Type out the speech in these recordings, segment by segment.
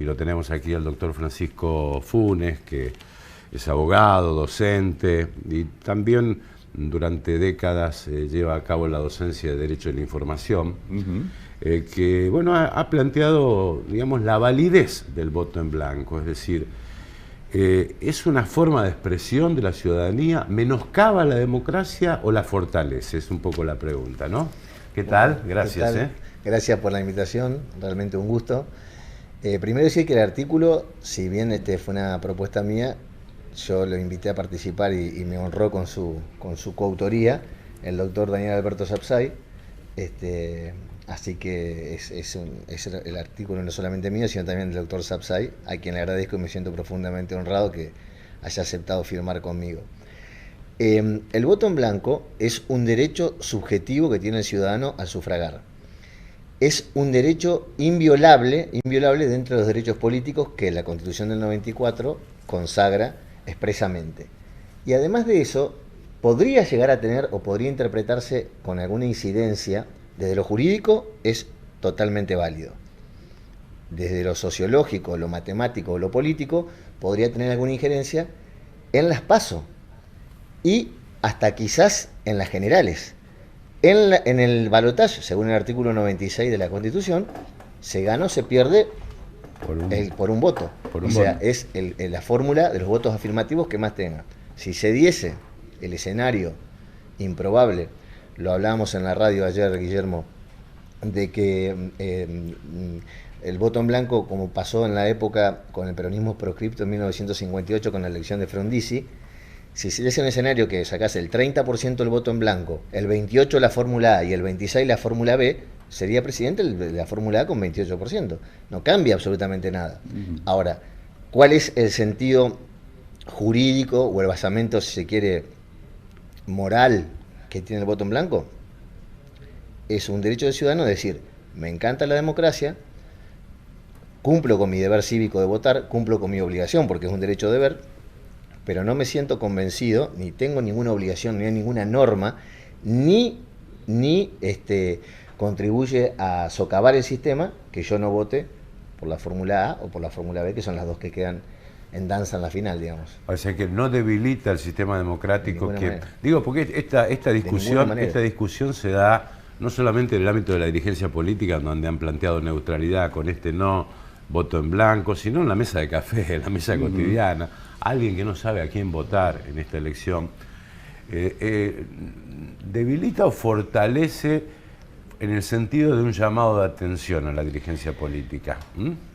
lo tenemos aquí al doctor Francisco Funes, que es abogado, docente, y también durante décadas lleva a cabo la docencia de Derecho de la Información, que bueno, ha planteado, digamos, la validez del voto en blanco, es decir, ¿es una forma de expresión de la ciudadanía? ¿Menoscaba la democracia o la fortalece? Es un poco la pregunta, ¿no? ¿Qué tal? Gracias. ¿Qué tal? Gracias por la invitación, realmente un gusto. Primero decir que el artículo, si bien fue una propuesta mía, yo lo invité a participar y me honró con su coautoría, el doctor Daniel Alberto Sapsay. Así que es el artículo no solamente mío, sino también del doctor Sapsay, a quien le agradezco y me siento profundamente honrado que haya aceptado firmar conmigo. El voto en blanco es un derecho subjetivo que tiene el ciudadano al sufragar. Es un derecho inviolable dentro de los derechos políticos que la Constitución del 94 consagra expresamente. Y además de eso, podría llegar a tener o podría interpretarse con alguna incidencia. Desde lo jurídico es totalmente válido. Desde lo sociológico, lo matemático o lo político, podría tener alguna injerencia en las PASO y hasta quizás en las generales. En el balotaje, según el artículo 96 de la Constitución, se gana o se pierde por un voto. O sea, es la fórmula de los votos afirmativos que más tenga. Si se diese el escenario improbable, lo hablábamos en la radio ayer, Guillermo, de que el voto en blanco, como pasó en la época con el peronismo proscripto en 1958 con la elección de Frondizi, si se diese un escenario que sacase el 30% del voto en blanco, el 28% la fórmula A y el 26% la fórmula B, sería presidente la fórmula A con 28%. No cambia absolutamente nada. Ahora, ¿cuál es el sentido jurídico o el basamento, si se quiere, moral que tiene el voto en blanco? Es un derecho del ciudadano de decir, me encanta la democracia, cumplo con mi deber cívico de votar, cumplo con mi obligación porque es un derecho deber, pero no me siento convencido, ni tengo ninguna obligación, ni hay ninguna norma, ni contribuye a socavar el sistema que yo no vote por la fórmula A o por la fórmula B, que son las dos que quedan en danza en la final, digamos. O sea que no debilita el sistema democrático. Digo, porque esta discusión se da no solamente en el ámbito de la dirigencia política, donde han planteado neutralidad con no voto en blanco, sino en la mesa de café, en la mesa cotidiana. Alguien que no sabe a quién votar en esta elección, ¿debilita o fortalece en el sentido de un llamado de atención a la dirigencia política?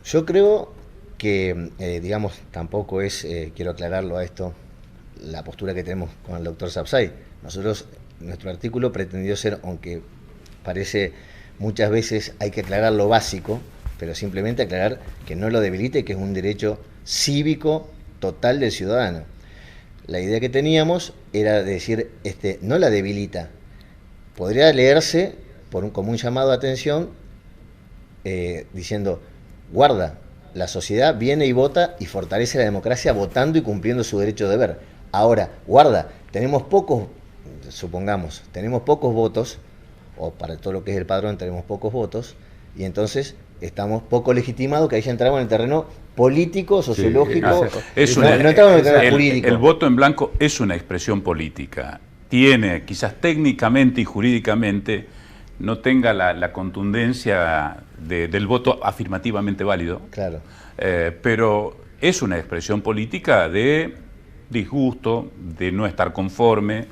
Yo creo que, digamos, tampoco es, quiero aclararlo a esto, la postura que tenemos con el doctor Sapsay. Nuestro artículo pretendió ser, aunque parece muchas veces hay que aclarar lo básico, pero simplemente aclarar que no lo debilite, que es un derecho cívico total del ciudadano. La idea que teníamos era decir, no la debilita. Podría leerse como un llamado de atención diciendo, guarda, la sociedad viene y vota y fortalece la democracia votando y cumpliendo su derecho de deber. Ahora, guarda, tenemos pocos votos, o para todo lo que es el padrón tenemos pocos votos, y entonces estamos poco legitimados, que ahí ya entramos en el terreno político, sociológico, no entramos en el terreno jurídico. El voto en blanco es una expresión política. Tiene, quizás técnicamente y jurídicamente, no tenga la contundencia del voto afirmativamente válido. Claro. Pero es una expresión política de disgusto, de no estar conforme,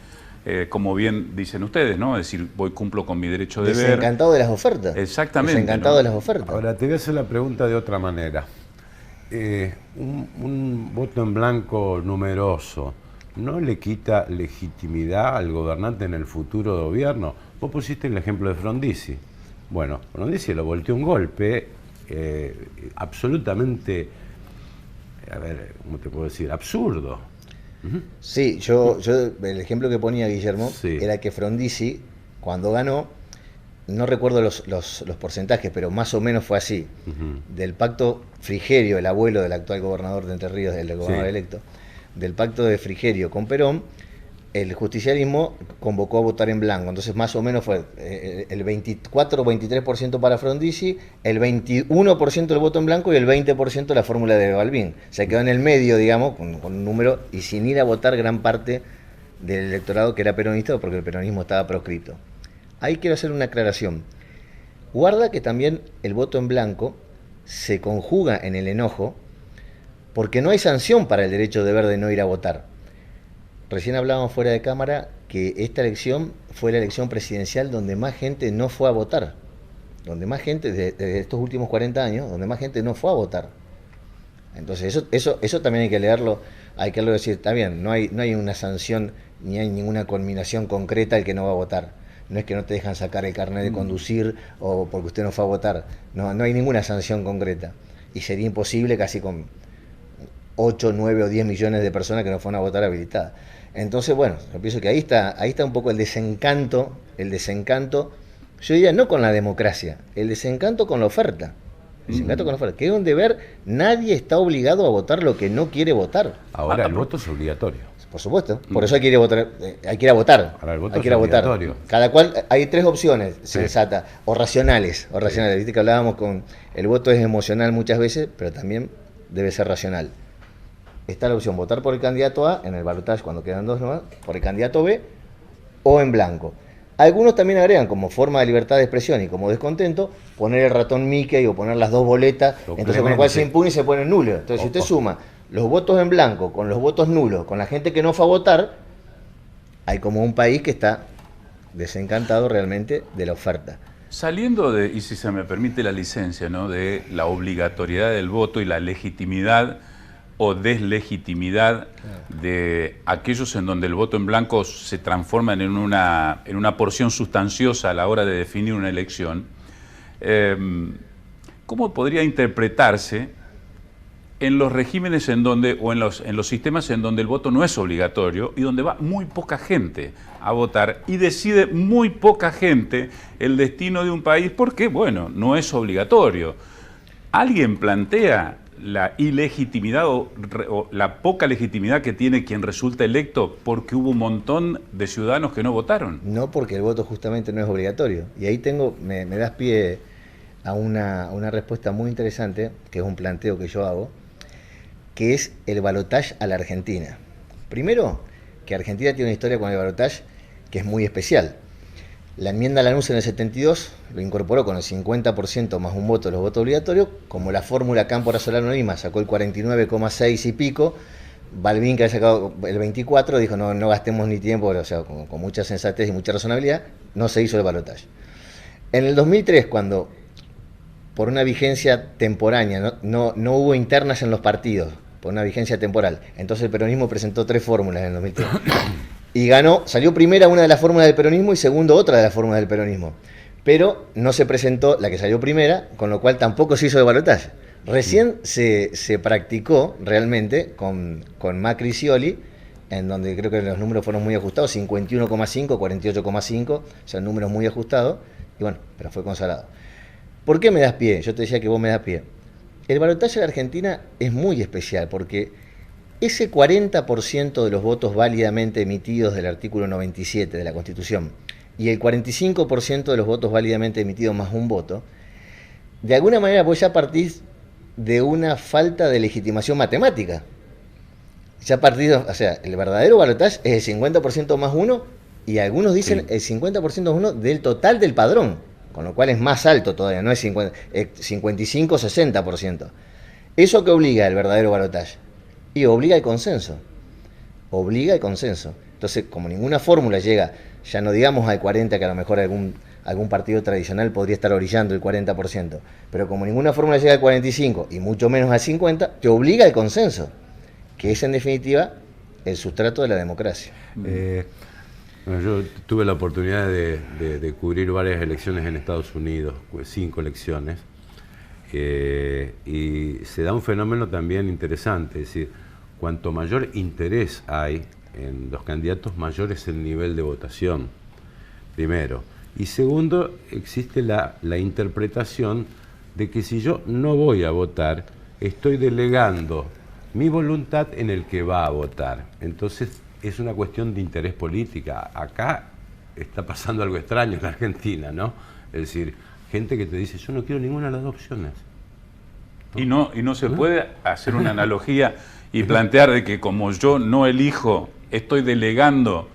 como bien dicen ustedes, ¿no? Es decir, cumplo con mi derecho de ver. Desencantado de las ofertas. Exactamente. Desencantado de las ofertas. Ahora, te voy a hacer la pregunta de otra manera. Un voto en blanco numeroso, ¿no le quita legitimidad al gobernante en el futuro gobierno? Vos pusiste el ejemplo de Frondizi. Bueno, Frondizi lo volteó un golpe absolutamente, a ver, ¿cómo te puedo decir? Absurdo. Sí, yo el ejemplo que ponía Guillermo era que Frondizi, cuando ganó, no recuerdo los porcentajes, pero más o menos fue así, del pacto Frigerio, el abuelo del actual gobernador de Entre Ríos, el gobernador electo, del pacto de Frigerio con Perón, el justicialismo convocó a votar en blanco, entonces más o menos fue el 24 o 23% para Frondizi, el 21% del voto en blanco y el 20% la fórmula de Balbín. Se quedó en el medio, digamos, con un número y sin ir a votar gran parte del electorado que era peronista porque el peronismo estaba proscrito. Ahí quiero hacer una aclaración. Guarda que también el voto en blanco se conjuga en el enojo porque no hay sanción para el derecho de no ir a votar. Recién hablábamos fuera de cámara que esta elección fue la elección presidencial donde más gente no fue a votar. Donde más gente, de estos últimos 40 años, donde más gente no fue a votar. Entonces eso también hay que leerlo, hay que decir, está bien, no hay una sanción ni hay ninguna conminación concreta al que no va a votar. No es que no te dejan sacar el carnet de conducir o porque usted no fue a votar. No hay ninguna sanción concreta. Y sería imposible casi con 8, 9 o 10 millones de personas que no fueron a votar habilitadas. Entonces, bueno, yo pienso que ahí está un poco el desencanto, yo diría no con la democracia, el desencanto con la oferta. El desencanto con la oferta, que es un deber, nadie está obligado a votar lo que no quiere votar. Ahora el voto es obligatorio. Por supuesto, por eso hay que ir a votar. Hay que ir a votar. Ahora el voto hay que ir a votar. Obligatorio. Cada cual, hay 3 opciones sensatas, o racionales. Viste que hablábamos con el voto es emocional muchas veces, pero también debe ser racional. Está la opción votar por el candidato A en el balotaje cuando quedan 2 nomás, por el candidato B o en blanco. Algunos también agregan como forma de libertad de expresión y como descontento poner el ratón Mickey o poner las 2 boletas, entonces con lo cual se impugna y se pone nulo. Entonces si usted suma los votos en blanco con los votos nulos, con la gente que no fue a votar, hay como un país que está desencantado realmente de la oferta. Saliendo y si se me permite la licencia, ¿no?, de la obligatoriedad del voto y la legitimidad o deslegitimidad de aquellos en donde el voto en blanco se transforma en una porción sustanciosa a la hora de definir una elección, ¿cómo podría interpretarse en los regímenes en donde, o en los sistemas en donde el voto no es obligatorio y donde va muy poca gente a votar y decide muy poca gente el destino de un país porque, bueno, no es obligatorio? ¿Alguien plantea la ilegitimidad o la poca legitimidad que tiene quien resulta electo porque hubo un montón de ciudadanos que no votaron? No, porque el voto justamente no es obligatorio. Y ahí me das pie a una respuesta muy interesante, que es un planteo que yo hago, que es el balotaje a la Argentina. Primero, que Argentina tiene una historia con el balotaje que es muy especial. La enmienda Lanús en el 72 lo incorporó con el 50% más un voto de los votos obligatorios, como la fórmula Cámpora Solano Lima sacó el 49,6 y pico, Balbín, que había sacado el 24, dijo no gastemos ni tiempo, o sea, con mucha sensatez y mucha razonabilidad, no se hizo el balotaje. En el 2003, cuando por una vigencia temporánea, no hubo internas en los partidos, por una vigencia temporal, entonces el peronismo presentó 3 fórmulas en el 2003. Y salió primera una de las fórmulas del peronismo y segundo otra de las fórmulas del peronismo. Pero no se presentó la que salió primera, con lo cual tampoco se hizo de balotaje. Recién se practicó realmente con Macri y Scioli, en donde creo que los números fueron muy ajustados, 51,5, 48,5, o sea, números muy ajustados, y bueno, pero fue consagrado. ¿Por qué me das pie? Yo te decía que vos me das pie. El balotaje de Argentina es muy especial, porque ese 40% de los votos válidamente emitidos del artículo 97 de la Constitución y el 45% de los votos válidamente emitidos más un voto, de alguna manera vos ya partís de una falta de legitimación matemática. Ya partís, o sea, el verdadero balotaje es el 50% más uno y algunos dicen el 50% más uno del total del padrón, con lo cual es más alto todavía, no es 55-60%. ¿Eso qué obliga el verdadero balotaje? Y obliga el consenso. Entonces, como ninguna fórmula llega, ya no digamos al 40%, que a lo mejor algún partido tradicional podría estar orillando el 40%, pero como ninguna fórmula llega al 45% y mucho menos al 50%, te obliga el consenso, que es en definitiva el sustrato de la democracia. Bueno, yo tuve la oportunidad de cubrir varias elecciones en Estados Unidos, 5 elecciones, y se da un fenómeno también interesante, es decir, cuanto mayor interés hay en los candidatos, mayor es el nivel de votación, primero. Y segundo, existe la interpretación de que si yo no voy a votar, estoy delegando mi voluntad en el que va a votar. Entonces es una cuestión de interés política. Acá está pasando algo extraño en la Argentina, ¿no? Es decir, gente que te dice, yo no quiero ninguna de las dos opciones. Y no se puede hacer una analogía y plantear de que como yo no elijo, estoy delegando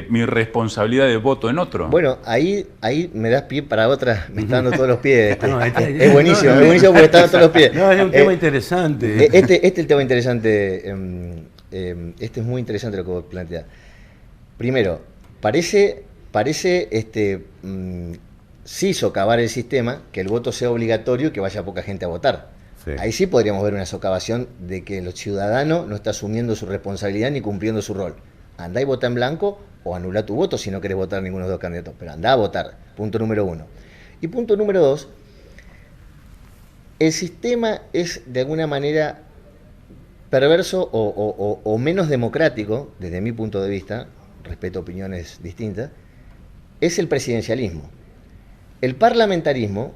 mi responsabilidad de voto en otro. Bueno, ahí me das pie para otra, me está dando todos los pies. No, es buenísimo porque está dando todos los pies. No, es un tema interesante. Este es el tema interesante, este es muy interesante lo que vos planteás. Primero, parece sí socavar el sistema, que el voto sea obligatorio y que vaya poca gente a votar. Sí. Ahí sí podríamos ver una socavación de que el ciudadano no está asumiendo su responsabilidad ni cumpliendo su rol. Andá y vota en blanco o anula tu voto si no querés votar ninguno de los dos candidatos, pero andá a votar, punto número 1. Y punto número 2, el sistema es de alguna manera perverso o menos democrático, desde mi punto de vista, respeto opiniones distintas, es el presidencialismo. El parlamentarismo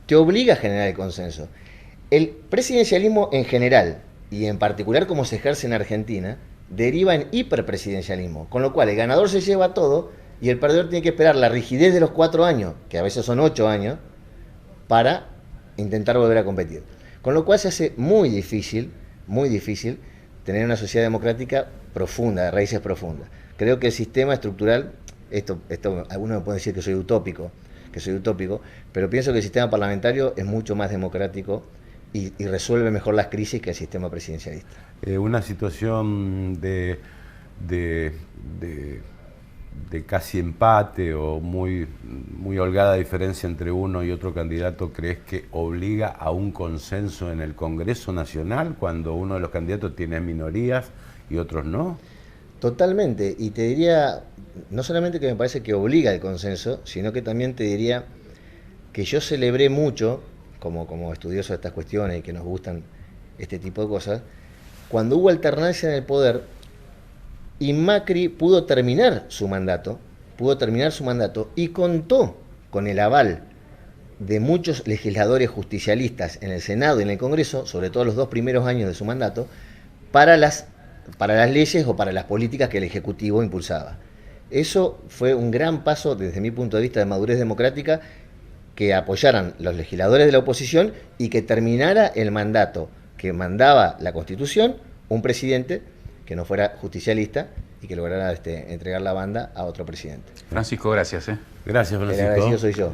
te obliga a generar el consenso. El presidencialismo en general, y en particular como se ejerce en Argentina, deriva en hiperpresidencialismo, con lo cual el ganador se lleva todo y el perdedor tiene que esperar la rigidez de los 4 años, que a veces son 8 años, para intentar volver a competir. Con lo cual se hace muy difícil tener una sociedad democrática profunda, de raíces profundas. Creo que el sistema estructural, esto algunos me pueden decir que soy utópico, pero pienso que el sistema parlamentario es mucho más democrático y resuelve mejor las crisis que el sistema presidencialista. Una situación de casi empate o muy holgada diferencia entre uno y otro candidato, ¿crees que obliga a un consenso en el Congreso Nacional cuando uno de los candidatos tiene minorías y otros no? Totalmente, y te diría, no solamente que me parece que obliga al consenso, sino que también te diría que yo celebré mucho, como estudioso de estas cuestiones y que nos gustan este tipo de cosas, cuando hubo alternancia en el poder y Macri pudo terminar su mandato y contó con el aval de muchos legisladores justicialistas en el Senado y en el Congreso, sobre todo los 2 primeros años de su mandato, para las leyes o para las políticas que el Ejecutivo impulsaba. Eso fue un gran paso desde mi punto de vista de madurez democrática, que apoyaran los legisladores de la oposición y que terminara el mandato que mandaba la Constitución, un presidente que no fuera justicialista y que lograra entregar la banda a otro presidente. Francisco, gracias. Gracias, Francisco. El agradecido soy yo.